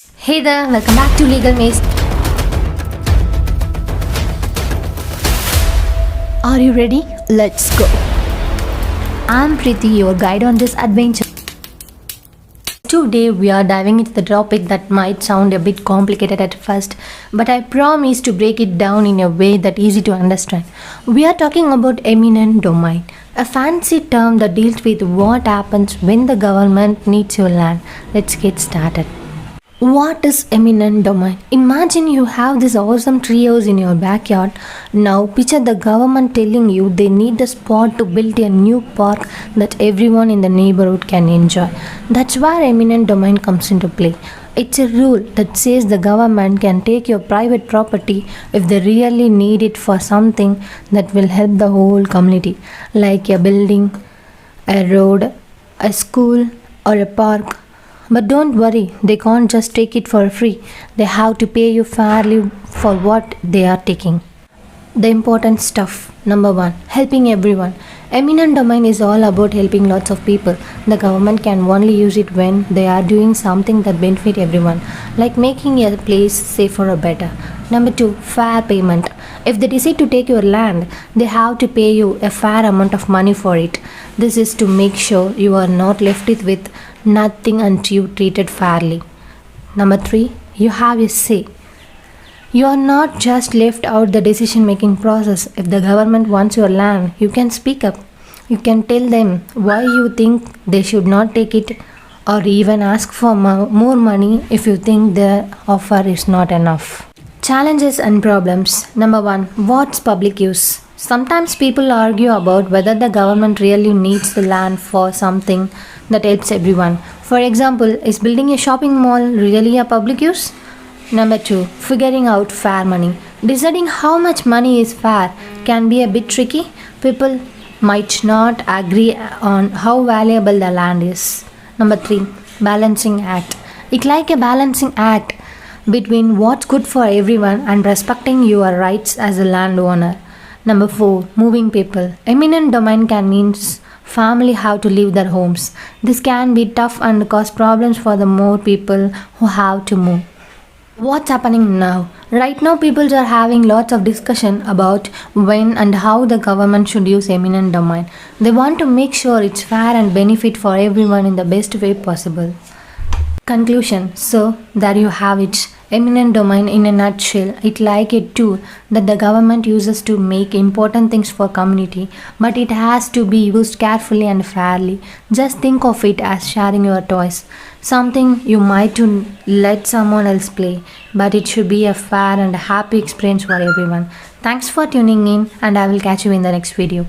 Hey there, welcome back to Legal Maze. Are you ready? Let's go. I'm Preeti, your guide on this adventure. Today we are diving into the topic that might sound a bit complicated at first, but I promise to break it down in a way that's easy to understand. We are talking about eminent domain, a fancy term that deals with what happens when the government needs your land. Let's get started. What is eminent domain? Imagine you have this awesome treehouse in your backyard. Now picture the government telling you they need a spot to build a new park that everyone in the neighborhood can enjoy. That's where eminent domain comes into play. It's a rule that says the government can take your private property if they really need it for something that will help the whole community, like a building, a road, a school, or a park. But don't worry, they can't just take it for free. They have to pay you fairly for what they are taking. The important stuff. Number one, helping everyone. Eminent domain is all about helping lots of people. The government can only use it when they are doing something that benefit everyone, like making a place safer or better. Number two, fair payment. If they decide to take your land, they have to pay you a fair amount of money for it. This is to make sure you are not left with nothing until you treated fairly. Number three, you have a say. You are not just left out the decision making process. If the government wants your land, you can speak up. You can tell them why you think they should not take it, or even ask for more money if you think their offer is not enough. Challenges and problems. Number one, what's public use? Sometimes people argue about whether the government really needs the land for something that helps everyone. For example, is building a shopping mall really a public use? Number two, figuring out fair money. Deciding how much money is fair can be a bit tricky. People might not agree on how valuable the land is. Number three, balancing act. It's like a balancing act between what's good for everyone and respecting your rights as a landowner. Number four, moving people. Eminent domain can mean family have to leave their homes. This can be tough and cause problems for the more people who have to move. What's happening now? Right now people are having lots of discussion about when and how the government should use eminent domain. They want to make sure it's fair and benefit for everyone in the best way possible. Conclusion. So there you have it. Eminent domain in a nutshell. It's like a tool that the government uses to make important things for community, but it has to be used carefully and fairly. Just think of it as sharing your toys. Something you might to let someone else play, but it should be a fair and happy experience for everyone. Thanks for tuning in, and I will catch you in the next video.